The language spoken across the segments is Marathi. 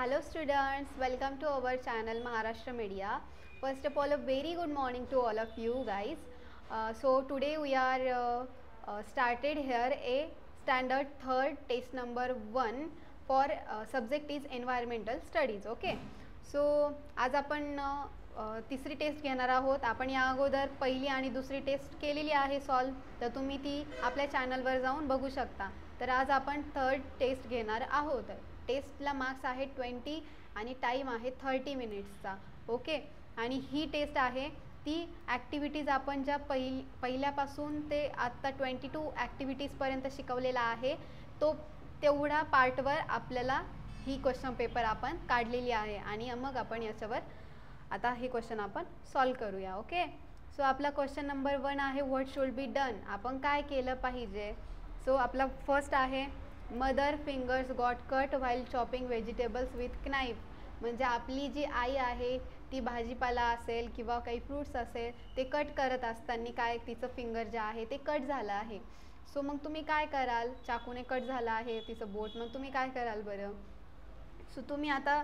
Hello students, welcome to our channel Maharashtra Media. First of all, a very good morning to all of you guys. So today we are started here a standard third test number 1 for subject is environmental studies. Okay. So आज आपण तिसरी टेस्ट घेणार आहोत. आपण या अगोदर पहिली आणि दुसरी टेस्ट केलेली आहे सॉल्व, तर तुम्ही ती आपल्या चॅनलवर जाऊन बघू शकता. तर आज आपण थर्ड टेस्ट घेणार आहोत. टेस्टला मार्क्स आहे 20 आणि टाईम आहे 30 मिनिट्सचा. ओके. आणि ही टेस्ट आहे ती ॲक्टिव्हिटीज आपण ज्या पहिल्यापासून ते आत्ता 22 ॲक्टिव्हिटीजपर्यंत शिकवलेला आहे तो तेवढा पार्टवर आपल्याला ही क्वेश्चन पेपर आपण काढलेली आहे आणि मग आपण याच्यावर आता हे क्वेश्चन आपण सॉल्व करूया. ओके. सो आपला क्वेश्चन नंबर 1 आहे व्हॉट शुड बी डन. आपण काय केलं पाहिजे. सो आपला फर्स्ट आहे mother fingers got cut while chopping vegetables with knife. म्हणजे आपली जी आई आहे ती भाजीपाला असेल किंवा काही फ्रूट्स असेल ते कट करत असताना काय तिचं फिंगर जे आहे ते कट झालं आहे. सो मग तुम्ही काय कराल. चाकूने कट झालं आहे तिचं बोट, मग तुम्ही काय कराल बरं. सो तुम्ही आता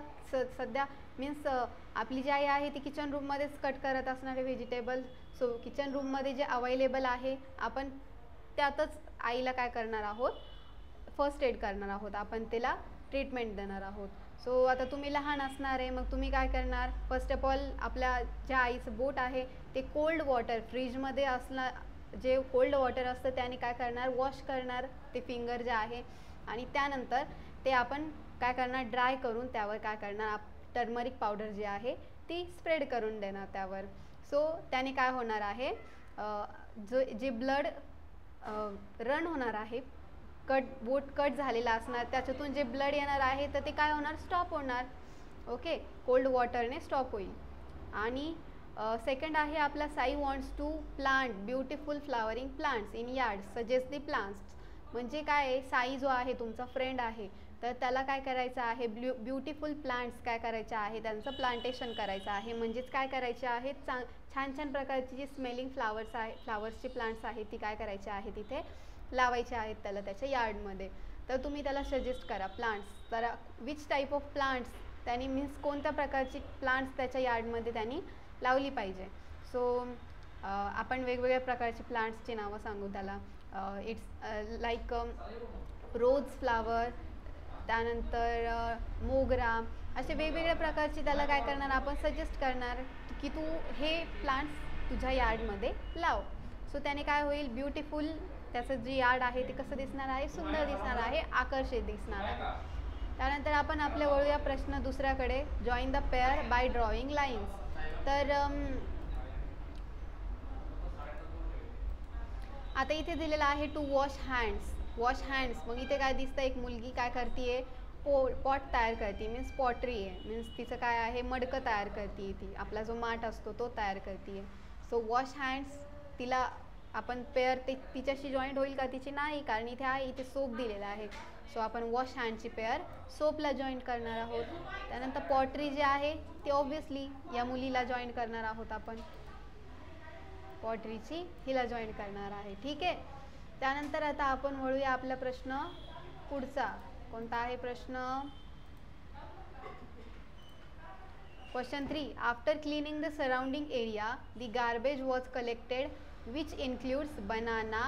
सध्या मीन्स आपली जी आई आहे ती किचन रूममध्येच कट करत असणारे व्हेजिटेबल. सो किचन रूममध्ये जे अवेलेबल आहे आपण त्यातच आईला काय करणार आहोत, फर्स्ट एड करणार आहोत, आपण तिला ट्रीटमेंट देणार आहोत. सो आता तुम्ही लहान असणार आहे, मग तुम्ही काय करणार. फर्स्ट ऑफ ऑल आपल्या ज्या आईचं बोट आहे ते कोल्ड वॉटर फ्रीजमध्ये असणार जे कोल्ड वॉटर असतं त्याने काय करणार वॉश करणार ते फिंगर जे आहे आणि त्यानंतर ते आपण काय करणार ड्राय करून त्यावर काय करणार टर्मरिक पावडर जी आहे ती स्प्रेड करून देणार त्यावर. सो त्याने काय होणार आहे जे ब्लड रन होणार आहे बोट कट झालेला असणार त्याच्यातून जे ब्लड येणार आहे तर ते काय होणार स्टॉप होणार. ओके. कोल्ड वॉटरने स्टॉप होईल. आणि सेकंड आहे आपला Sai wants to plant beautiful flowering plants in yard suggest the plants. म्हणजे काय आहे साई जो आहे तुमचा फ्रेंड आहे तर त्याला काय करायचं आहे ब्युटिफुल प्लांट्स काय करायचे आहे त्यांचं प्लांटेशन करायचं आहे. म्हणजेच काय करायचे आहे छान छान प्रकारची जी स्मेलिंग फ्लावर्सची प्लांट्स आहेत ती काय करायची आहे तिथे लावायचे आहेत त्याला त्याच्या यार्डमध्ये. तर तुम्ही त्याला सजेस्ट करा प्लांट्स. तर विच टाईप ऑफ प्लांट्स त्यांनी मीन्स कोणत्या प्रकारची प्लांट्स त्याच्या यार्डमध्ये त्यांनी लावली पाहिजे. सो आपण वेगवेगळ्या प्रकारची प्लांट्सची नावं सांगू त्याला. इट्स लाईक रोज फ्लावर, त्यानंतर मोगरा, असे वेगवेगळ्या प्रकारची त्याला काय करणार आपण सजेस्ट करणार की तू हे प्लांट्स तुझ्या यार्डमध्ये लाव. सो त्याने काय होईल ब्युटिफुल त्याचं जे यार्ड आहे ते कसं दिसणार आहे सुंदर दिसणार आहे आकर्षित दिसणार आहे. त्यानंतर आपण आपल्या वळूया प्रश्न दुसऱ्याकडे. Join the pair by drawing lines. तर आता इथे दिलेलं आहे to wash hands. Wash hands मग इथे काय दिसतं एक मुलगी काय करते पॉट तयार करते मीन्स पॉटरी आहे मीन्स तिचं काय आहे मडकं तयार करते ती आपला जो माठ असतो तो तयार करते. सो वॉश हँड्स तिला आपण पेअर ते तिच्याशी जॉईंट होईल का तिची नाही कारण इथे आहे इथे सोप दिलेला आहे. सो आपण वॉश हँडची पेअर सोपला जॉईंट करणार आहोत. त्यानंतर पॉटरी जे आहे ती ऑब्व्हियसली या मुलीला जॉईंट करणार आहोत आपण पॉटरीची हिला जॉईंट करणार आहे. ठीक आहे. त्यानंतर आता आपण वळूया आपला प्रश्न पुढचा. कोणता आहे प्रश्न. Question 3. After cleaning the surrounding area the garbage was collected which includes banana,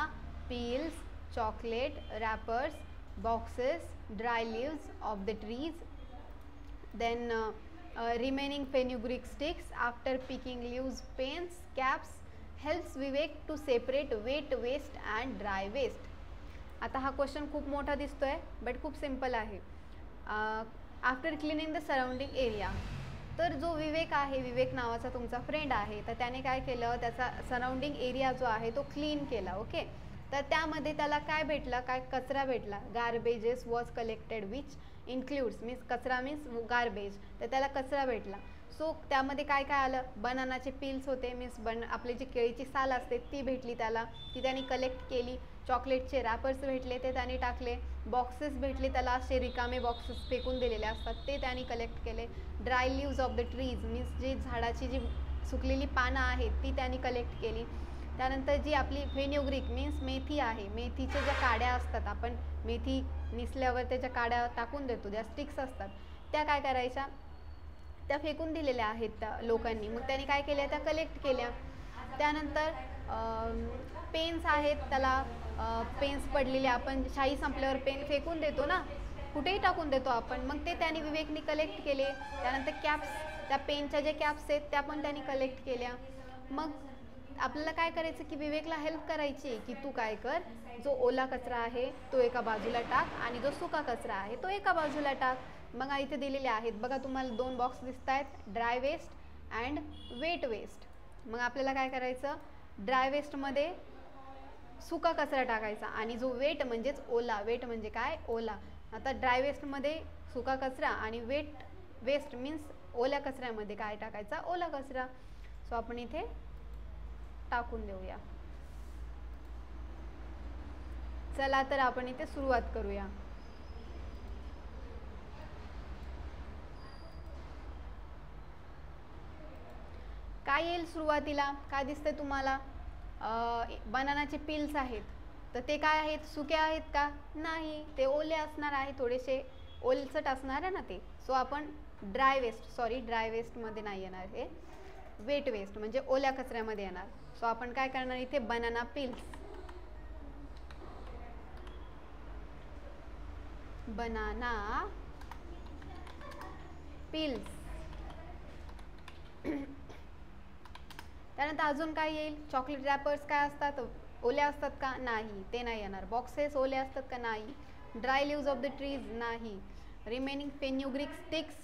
peels, chocolate, wrappers, boxes, dry leaves of the trees, then remaining fenugreek sticks. After picking leaves, paints, caps helps Vivek to separate wet waste and dry waste. आता हा क्वेश्चन खूप मोठा दिसतोय बट खूप सिंपल आहे. After cleaning the surrounding area तर जो विवेक आहे विवेक नावाचा तुमचा फ्रेंड आहे तर त्याने काय केलं त्याचा सराउंडिंग एरिया जो आहे तो क्लीन केला. ओके. तर त्यामध्ये त्याला काय भेटलं काय कचरा भेटला. Garbages was collected which includes means कचरा मीन्स गार्बेज तर त्याला कचरा भेटला. सो त्यामध्ये काय काय आलं बनानाचे पील्स होते मीन्स आपली जी केळीची साल असते ती भेटली त्याला ती त्यांनी कलेक्ट केली. चॉकलेटचे रॅपर्स भेटले ते त्यांनी टाकले. बॉक्सेस भेटले त्याला असे रिकामे बॉक्सेस फेकून दिलेले असतात ते त्यांनी कलेक्ट केले. Dry leaves of the trees means जी झाडाची जी सुकलेली पानं आहेत ती त्यांनी कलेक्ट केली. त्यानंतर जी आपली फेन्युग्रीक मीन्स मेथी आहे मेथीच्या ज्या काड्या असतात आपण मेथी निसल्यावर त्याच्या काड्या टाकून देतो ज्या स्टिक्स असतात त्या काय करायच्या, त्या फेकून दिलेल्या आहेत त्या लोकांनी. मग त्यांनी काय केल्या, त्या कलेक्ट केल्या. त्यानंतर पेन्स आहेत, त्याला पेन्स पडलेले, आपण शाई संपल्यावर पेन फेकून देतो ना, कुठेही टाकून देतो आपण, मग ते त्यांनी विवेकनी कलेक्ट केले. त्यानंतर कॅप्स, त्या पेनच्या ज्या कॅप्स आहेत त्या पण त्यांनी कलेक्ट केल्या. मग आपल्याला काय करायचं की विवेकला हेल्प करायची की तू काय कर, जो ओला कचरा आहे तो एका बाजूला टाक आणि जो सुका कचरा आहे तो एका बाजूला टाक. मग इथे दिलेले आहेत बघा, तुम्हाला 2 बॉक्स दिसत आहेत, dry waste and wet waste. मग आपल्याला काय करायचं, ड्राय वेस्टमध्ये सुका कचरा टाकायचा आणि जो वेट म्हणजेच ओला, वेट म्हणजे काय, ओला. आता ड्राय वेस्टमध्ये सुका कचरा आणि वेट वेस्ट मीन्स ओल्या कचऱ्यामध्ये काय टाकायचा, ओला कचरा. सो आपण इथे टाकून देऊया. चला तर आपण इथे सुरुवात करूया. काय येईल सुरुवातीला, काय दिसतंय तुम्हाला, बनानाचे पिल्स आहेत. तर ते काय आहेत, सुके आहेत का, नाही, ते ओले असणार आहे, थोडेसे ओलसट असणार आहे ना ते. सो आपण ड्राय वेस्टमध्ये नाही येणार, हे वेट वेस्ट म्हणजे ओल्या कचऱ्यामध्ये येणार. सो आपण काय करणार इथे, बनाना पिल्स, बनाना पिल्स. त्यानंतर अजून काय येईल, चॉकलेट रॅपर्स काय असतात, ओले असतात का, नाही, ते नाही येणार. बॉक्सेस ओले असतात का, नाही. Dry leaves of the trees, नाही. रिमेनिंग फेन्युग्रिक स्टिक्स,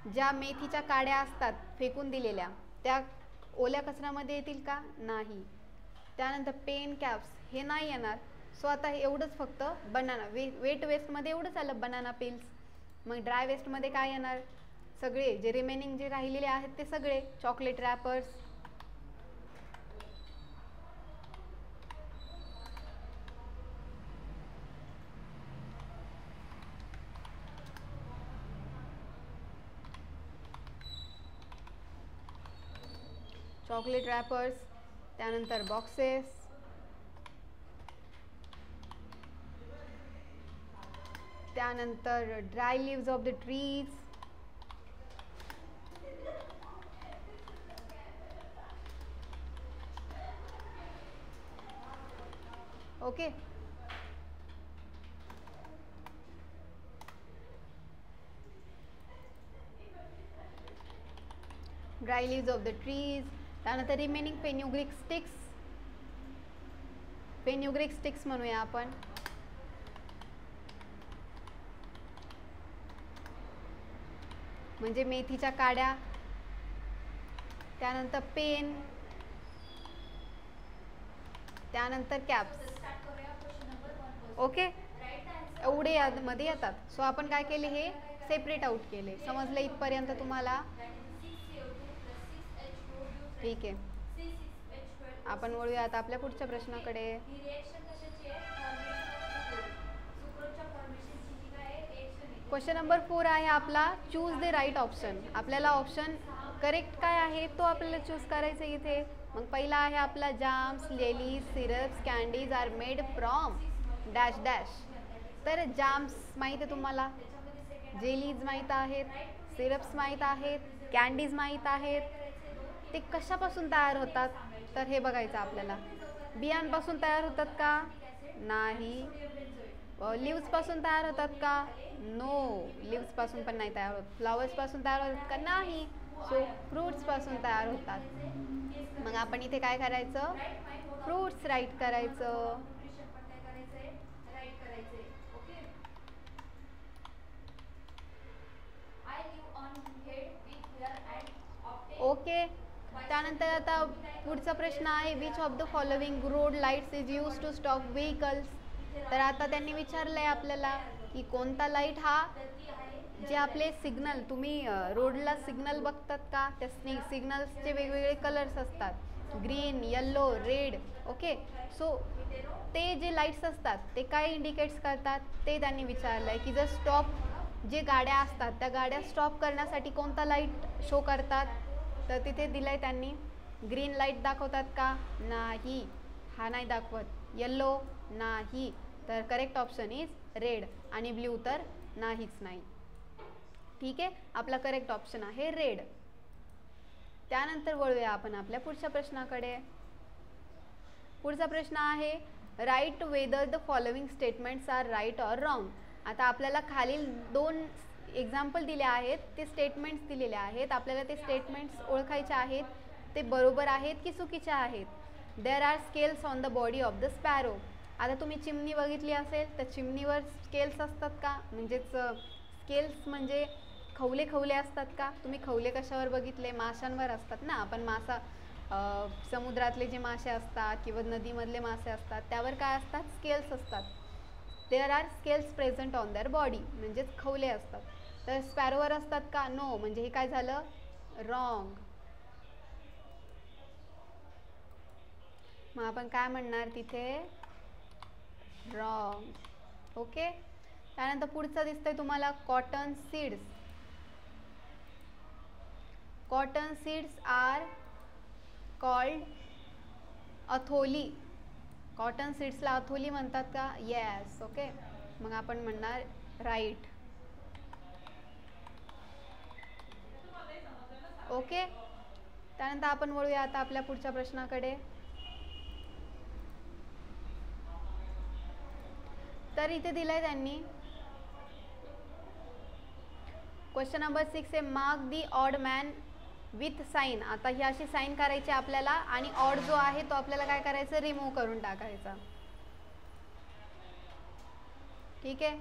ज्या मेथीच्या काड्या असतात फेकून दिलेल्या, त्या ओल्या कचऱ्यामध्ये येतील का, नाही. त्यानंतर पेन कॅप्स, हे नाही येणार. सो आता एवढंच फक्त बनाना वेट वेस्टमध्ये एवढंच आलं, बनाना पिल्स. मग ड्राय वेस्टमध्ये काय येणार, सगळे जे रिमेनिंग जे राहिलेले आहेत ते सगळे, चॉकलेट रॅपर्स, चॉकलेट रॅपर्स, त्यानंतर बॉक्सेस, त्यानंतर dry leaves of the trees, okay. Dry leaves of the trees, त्यानंतर रिमेनिंग फेन्युग्रिक स्टिक्स म्हणूया आपण. म्हणजे मेथीच्या काड्या, त्यानंतर पेन, त्यानंतर कॅप्स, ओके. एवढे यामध्ये येतात. सो आपण काय केले, हे सेपरेट आउट केले. समजलं इथपर्यंत तुम्हाला, ठीक आहे. आपण वळूया आता आपल्या पुढच्या प्रश्नाकडे. क्वेश्चन नंबर 4 आहे आपला, चूज द राईट ऑप्शन. आपल्याला ऑप्शन करेक्ट काय आहे तो आपल्याला चूज करायचं इथे. मग पहिला आहे आपला, jams, jellies, syrups, candies are made from dash dash. तर जाम्स माहीत आहे तुम्हाला, जेलीज माहीत आहेत, सिरप्स माहीत आहेत, कॅन्डीज माहीत आहेत. ते कशापासून तयार होतात, तर हे बघायचं आपल्याला. बियांपासून तयार होतात का, नाही. लिव्सपासून तयार होतात का, नो, लिव्सपासून पण नाही तयार होत. फ्लावर्सपासून तयार होतात का, नाही. सो फ्रूट्सपासून तयार होतात. मग आपण इथे काय करायचं, फ्रूट्स राईट करायचं. ओके. त्यानंतर आता पुढचा प्रश्न आहे, which of the following road lights is use to stop vehicles. तर आता त्यांनी विचारलंय आपल्याला की कोणता लाईट हा, जे आपले सिग्नल, तुम्ही रोडला सिग्नल बघतात का, त्या सिग्नल्सचे वेगवेगळे कलर्स असतात, green, yellow, red, okay. So ते जे लाईट्स असतात ते काय इंडिकेट्स करतात ते त्यांनी विचारलंय की जर स्टॉप, जे गाड्या असतात त्या गाड्या स्टॉप करण्यासाठी कोणता लाईट शो करतात. तर तिथे दिलंय त्यांनी, ग्रीन लाईट दाखवतात का, नाही, हा नाही दाखवत. येल्लो, नाही. तर करेक्ट ऑप्शन इज रेड. आणि ब्ल्यू तर नाहीच नाही. ठीक आहे, आपला करेक्ट ऑप्शन आहे रेड. त्यानंतर वळूया आपण आपल्या पुढच्या प्रश्नाकडे. पुढचा प्रश्न आहे write whether the following statements are right or wrong. आता आपल्याला खालील 2 एक्झाम्पल दिले आहेत, ते स्टेटमेंट्स दिलेले आहेत. आपल्याला ते स्टेटमेंट्स ओळखायचे आहेत, ते बरोबर आहेत की चुकीचे आहेत. There are scales on the body of the sparrow. आता तुम्ही चिमणी बघितली असेल तर चिमणीवर स्केल्स असतात का, म्हणजेच स्केल्स म्हणजे खवले खवले असतात का. तुम्ही खवले कशावर बघितले, माशांवर असतात ना. आपण मासा समुद्रातले जे मासे असतात किंवा नदीमधले मासे असतात त्यावर काय असतात, स्केल्स असतात. There are scales present on their body, म्हणजेच खवले असतात. तर स्पॅरोवर असतात का, नो, म्हणजे हे काय झालं, रॉंग. मग आपण काय म्हणणार तिथे, रॉंग. ओके. त्यानंतर पुढचं दिसतंय तुम्हाला cotton seeds. Cotton seeds are called अथोली. कॉटन सीड्सला अथोली म्हणतात का, येस. ओके, मग आपण म्हणणार राईट. ओके. त्यानंतर आपण वळूया आता आपल्या पुढच्या प्रश्नाकडे. तर इथे दिलंय त्यांनी क्वेश्चन नंबर 6 आहे mark the odd man with sign. आता ही अशी साईन करायची आपल्याला आणि ऑड जो आहे तो आपल्याला काय करायचं, रिमूव्ह करून टाकायचा. ठीक आहे.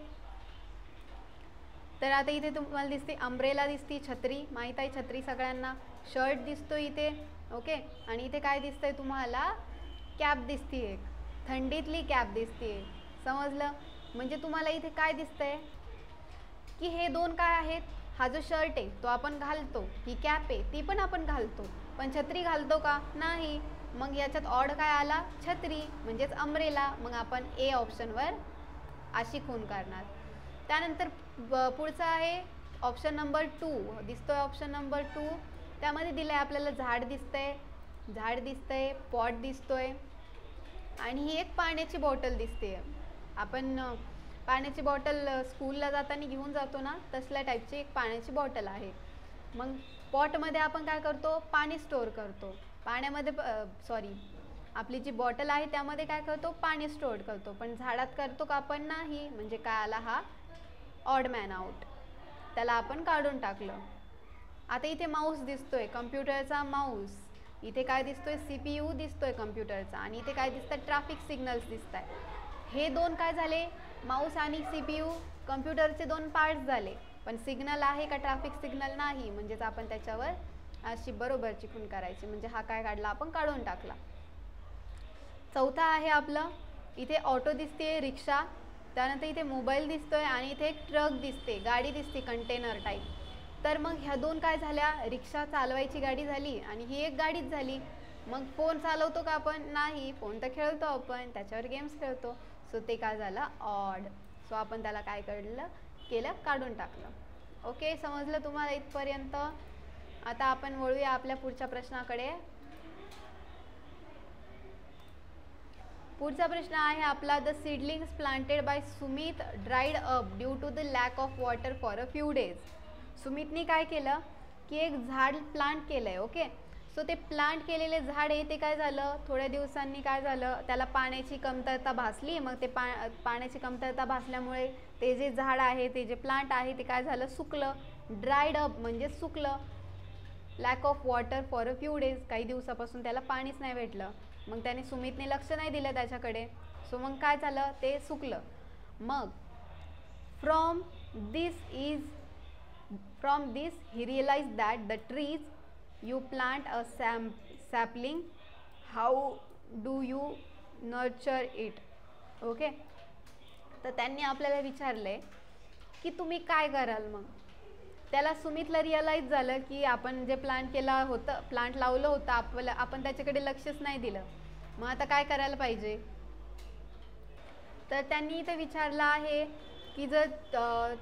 तर आता इथे तुम्हाला दिसते अम्ब्रेला दिसती, छत्री, माहीत आहे छत्री सगळ्यांना. शर्ट दिसतो इथे. ओके. आणि इथे काय दिसतंय तुम्हाला, कॅप दिसती, एक थंडीतली कॅप दिसते. समजलं. म्हणजे तुम्हाला इथे काय दिसतंय की हे 2 काय आहेत, हा जो शर्ट आहे तो आपण घालतो, ही कॅप आहे ती पण आपण घालतो, पण छत्री घालतो का, नाही. मग याच्यात ऑड काय आला, छत्री, म्हणजेच अम्ब्रेला. मग आपण ए ऑप्शनवर अशी खून करणार. त्यानंतर पुढचा आहे ऑप्शन नंबर 2 दिसतोय. ऑप्शन नंबर 2 त्यामध्ये दिलंय आपल्याला झाड दिसतंय, झाड दिसतंय, पॉट दिसतोय आणि ही एक पाण्याची बॉटल दिसते. आपण पाण्याची बॉटल स्कूलला जाताना घेऊन जातो ना, तसल्या टाईपची एक पाण्याची बॉटल आहे. मग पॉटमध्ये आपण काय करतो, पाणी स्टोअर करतो. पाण्यामध्ये सॉरी आपली जी बॉटल आहे त्यामध्ये काय करतो, पाणी स्टोअर करतो. पण झाडात करतो का आपण, नाही. म्हणजे काय आला हा ऑड मॅन आउट, त्याला आपण काढून टाकलं. आता इथे माऊस दिसतोय, कम्प्युटरचा माऊस. इथे काय दिसतोय, CPU दिसतोय कम्प्युटरचा. आणि इथे काय दिसतं, ट्रॅफिक सिग्नल्स दिसत आहे. हे 2 काय झाले, माऊस आणि CPU कम्प्युटरचे 2 पार्ट्स झाले, पण सिग्नल आहे का, ट्रॅफिक सिग्नल नाही. म्हणजेच आपण त्याच्यावर अशी बरोबरची खून करायची. म्हणजे हा काय काढला, आपण काढून टाकला. चौथा आहे आपलं, इथे ऑटो दिसते, रिक्षा. त्यानंतर इथे मोबाईल दिसतोय आणि इथे एक ट्रक दिसते, गाडी दिसते, कंटेनर टाईप. तर मग ह्या 2 काय झाल्या, रिक्षा चालवायची गाडी झाली आणि ही एक गाडीच झाली. मग फोन चालवतो का आपण, नाही. फोन तर खेळतो आपण, त्याच्यावर गेम्स खेळतो. सो ते काय झालं, ऑड. सो आपण त्याला काय केलं, काढून टाकलं. ओके, समजलं तुम्हाला इथपर्यंत. आता आपण वळूया आपल्या पुढच्या प्रश्नाकडे. पुढचा प्रश्न आहे आपला the seedlings planted by Sumit dried up due to the lack of water for a few days. सुमितने काय केलं की एक झाड प्लांट केलंय. ओके. सो ते प्लांट केलेले झाड आहे ते काय झालं, थोड्या दिवसांनी काय झालं, त्याला पाण्याची कमतरता भासली. मग ते पाण्याची कमतरता भासल्यामुळे ते जे झाड आहे, ते जे प्लांट आहे ते काय झालं, सुकलं. ड्राईड अप म्हणजे सुकलं. Lack of water for a few days, काही दिवसापासून त्याला पाणीच नाही भेटलं. मग त्याने सुमितने लक्ष नाही दिलं त्याच्याकडे. सो मग काय झालं, ते सुकलं. मग from this he realize that the trees you plant a sapling, how do you nurture it. Okay. तर त्यांनी आपल्याला विचारले की तुम्ही काय कराल. मग त्याला सुमितला रिअलाइज झालं की आपण जे प्लांट केला होतं, प्लांट लावलं होतं, आपण त्याच्याकडे लक्षच नाही दिलं. मग आता काय करायला पाहिजे. तर त्यांनी इथे विचारलं आहे की जर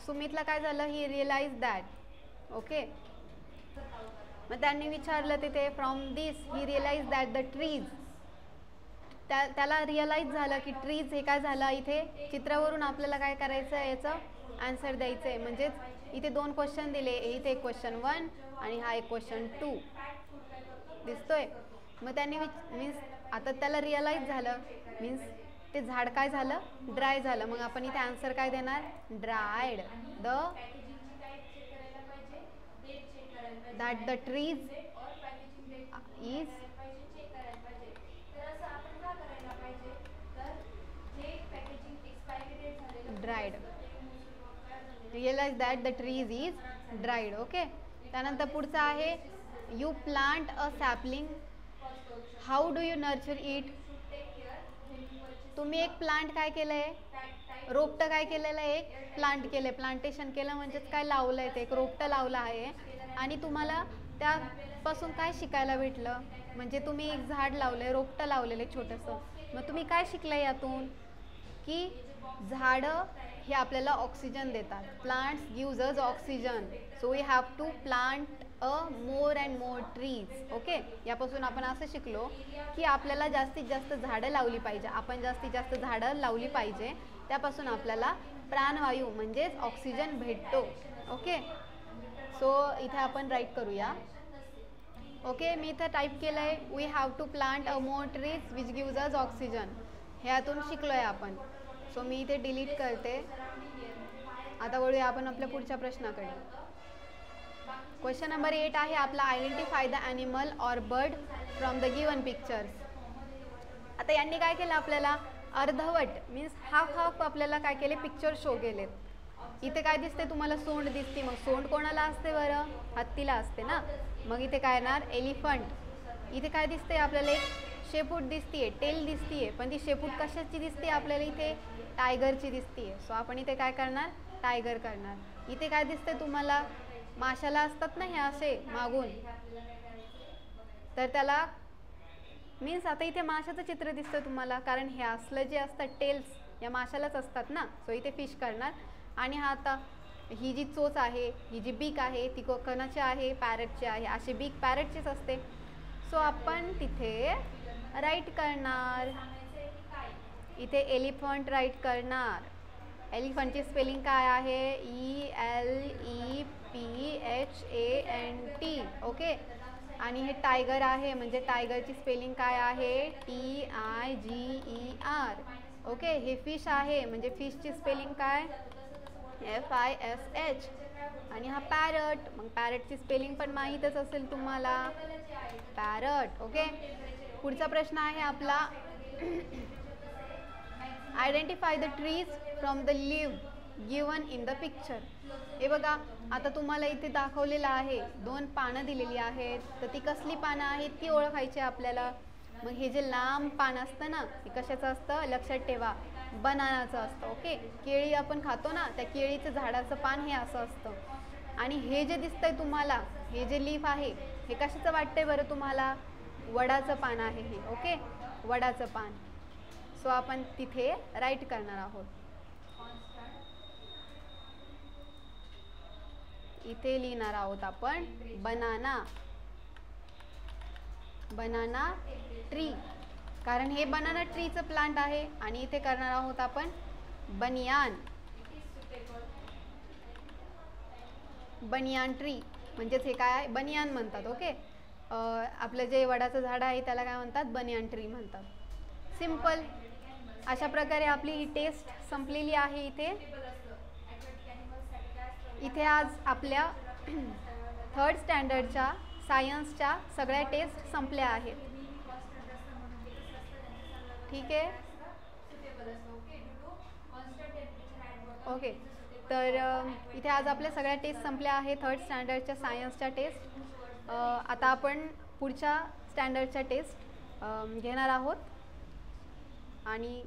सुमितला काय झालं, ही रिअलाइज दॅट. ओके. मग त्यांनी विचारलं तिथे from this he realize that the trees, त्याला रिअलाइज झालं की ट्रीज हे काय झालं, इथे चित्रावरून आपल्याला काय करायचं आहे, याचं आन्सर द्यायचं आहे. म्हणजेच इथे 2 क्वेश्चन दिले, इथे एक क्वेश्चन 1 आणि हा एक क्वेश्चन 2 दिसतोय. मग त्यांनी मीन्स आता त्याला रिअलाइज झालं, मीन्स ते झाड काय झालं, ड्राय झालं. मग आपण इथे आन्सर काय देणार, dried. That the trees is dried. Realize that the trees is dried. Okay. त्यानंतर पुढचं आहे, you plant a sapling, how do you nurture it. तुम्ही एक प्लांट काय केलं आहे, रोपटं काय केलेलं आहे, एक प्लांट केलं आहे. प्लांटेशन केलं म्हणजेच काय, लावलं आहे, ते एक रोपटं लावलं आहे. आणि तुम्हाला त्यापासून काय शिकायला भेटलं, म्हणजे तुम्ही एक झाड लावलं आहे, रोपटं लावलेलं आहे छोटंसं. मग तुम्ही काय शिकलं यातून, की झाडं हे आपल्याला ऑक्सिजन देतात. Plants gives us oxygen, so we have to plant a more and more trees. Okay. यापासून आपण असं शिकलो की आपल्याला जास्तीत जास्त झाडं लावली पाहिजे, आपण जास्तीत जास्त झाडं लावली पाहिजे, त्यापासून आपल्याला प्राणवायू म्हणजेच ऑक्सिजन भेटतो. ओके. सो इथे आपण राईट करूया. ओके. मी इथं टाईप केलं आहे, we have to plant a more trees which gives us oxygen. ह्यातून शिकलो आहे आपण. सो मी इथे डिलीट करते. आता वळूया आपण आपल्या पुढच्या प्रश्नाकडे. क्वेश्चन नंबर 8 आहे आपला, identify the animal or bird from the given pictures. आता यांनी काय केलं, आपल्याला अर्धवट मीन्स हाफ आपल्याला काय केले, पिक्चर शो केलेत. इथे काय दिसते तुम्हाला, सोंड दिसते. मग सोंड कोणाला असते बरं, हत्तीला असते ना. मग इथे काय येणार, एलिफंट. इथे काय दिसते आपल्याला, एक शेपूट दिसतीये, टेल दिसतीये, पण ती शेपूट कशाची दिसते आपल्याला, इथे टायगरची दिसतीये. सो आपण इथे काय करणार, टायगर करणार. इथे काय दिसते तुम्हाला, माशाला असतात ना हे असे मागून, तर त्याला मीन्स आता इथे माशाचं चित्र दिसतं तुम्हाला, कारण हे असलं जे असतात टेल्स या माशालाच असतात ना. सो इथे फिश करणार. आणि हा आता ही जी चोच आहे, ही जी बीक आहे, ती कोणाची आहे, पॅरटची आहे. अशी बीक पॅरटचीच असते. सो आपण तिथे राईट करणार, इथे एलिफंट राईट करणार. एलिफंटची स्पेलिंग काय आहे, ELEPHANT. ओके. आणि हे टायगर आहे, म्हणजे टायगरची स्पेलिंग काय आहे, TIGER. ओके. हे फिश आहे, म्हणजे फिशची स्पेलिंग काय, FISH. आणि हा पॅरट, मग पॅरटची स्पेलिंग पण माहीतच असेल तुम्हाला, पॅरट. ओके. पुढचा प्रश्न आहे आपला, identify the trees from the leave given in the picture. हे बघा, आता तुम्हाला इथे दाखवलेलं आहे, 2 पानं दिलेली आहेत, तर ती कसली पानं आहेत ती ओळखायची आपल्याला. मग हे जे लांब पान असतं ना, हे कशाचं असतं, लक्षात ठेवा, बनानाचं असतं. ओके. केळी आपण खातो ना, त्या केळीचं झाडाचं पान हे असं असतं. आणि हे जे दिसतंय तुम्हाला, हे जे लीफ आहे, हे कशाचं वाटतंय बरं तुम्हाला, वडाचं पान आहे हे. ओके. वडाचं पान. सो आपण तिथे राईट करणार आहोत. इथे लिहिणार आहोत आपण बनाना, बनाना ट्री, कारण हे बनाना ट्रीचं प्लांट आहे. आणि इथे करणार आहोत आपण बनियान, बनियान ट्री, म्हणजेच हे काय आहे, बनियान म्हणतात. ओके. आपलं जे वडाचं झाड आहे त्याला काय म्हणतात, बनियान ट्री म्हणतात. सिम्पल. अशा प्रकारे आपली ही टेस्ट संपलेली आहे. इथे आज आपल्या 3rd स्टँडर्डच्या सायन्सच्या सगळ्या टेस्ट संपल्या आहेत. ठीक आहे. ओके. तर इथे आज आपल्या सगळ्या टेस्ट संपल्या आहेत, 3rd स्टँडर्डच्या सायन्सच्या टेस्ट. आता आपण पुढच्या स्टँडर्डच्या टेस्ट घेणार आहोत. आणि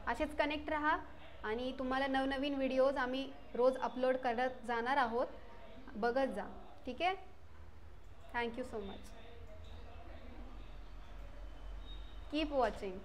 असेच कनेक्ट राहा, आणि तुम्हाला नवनवीन व्हिडिओज आम्ही रोज अपलोड करत जाणार आहोत, बघत जा. ठीक आहे. Thank you so much. Keep watching.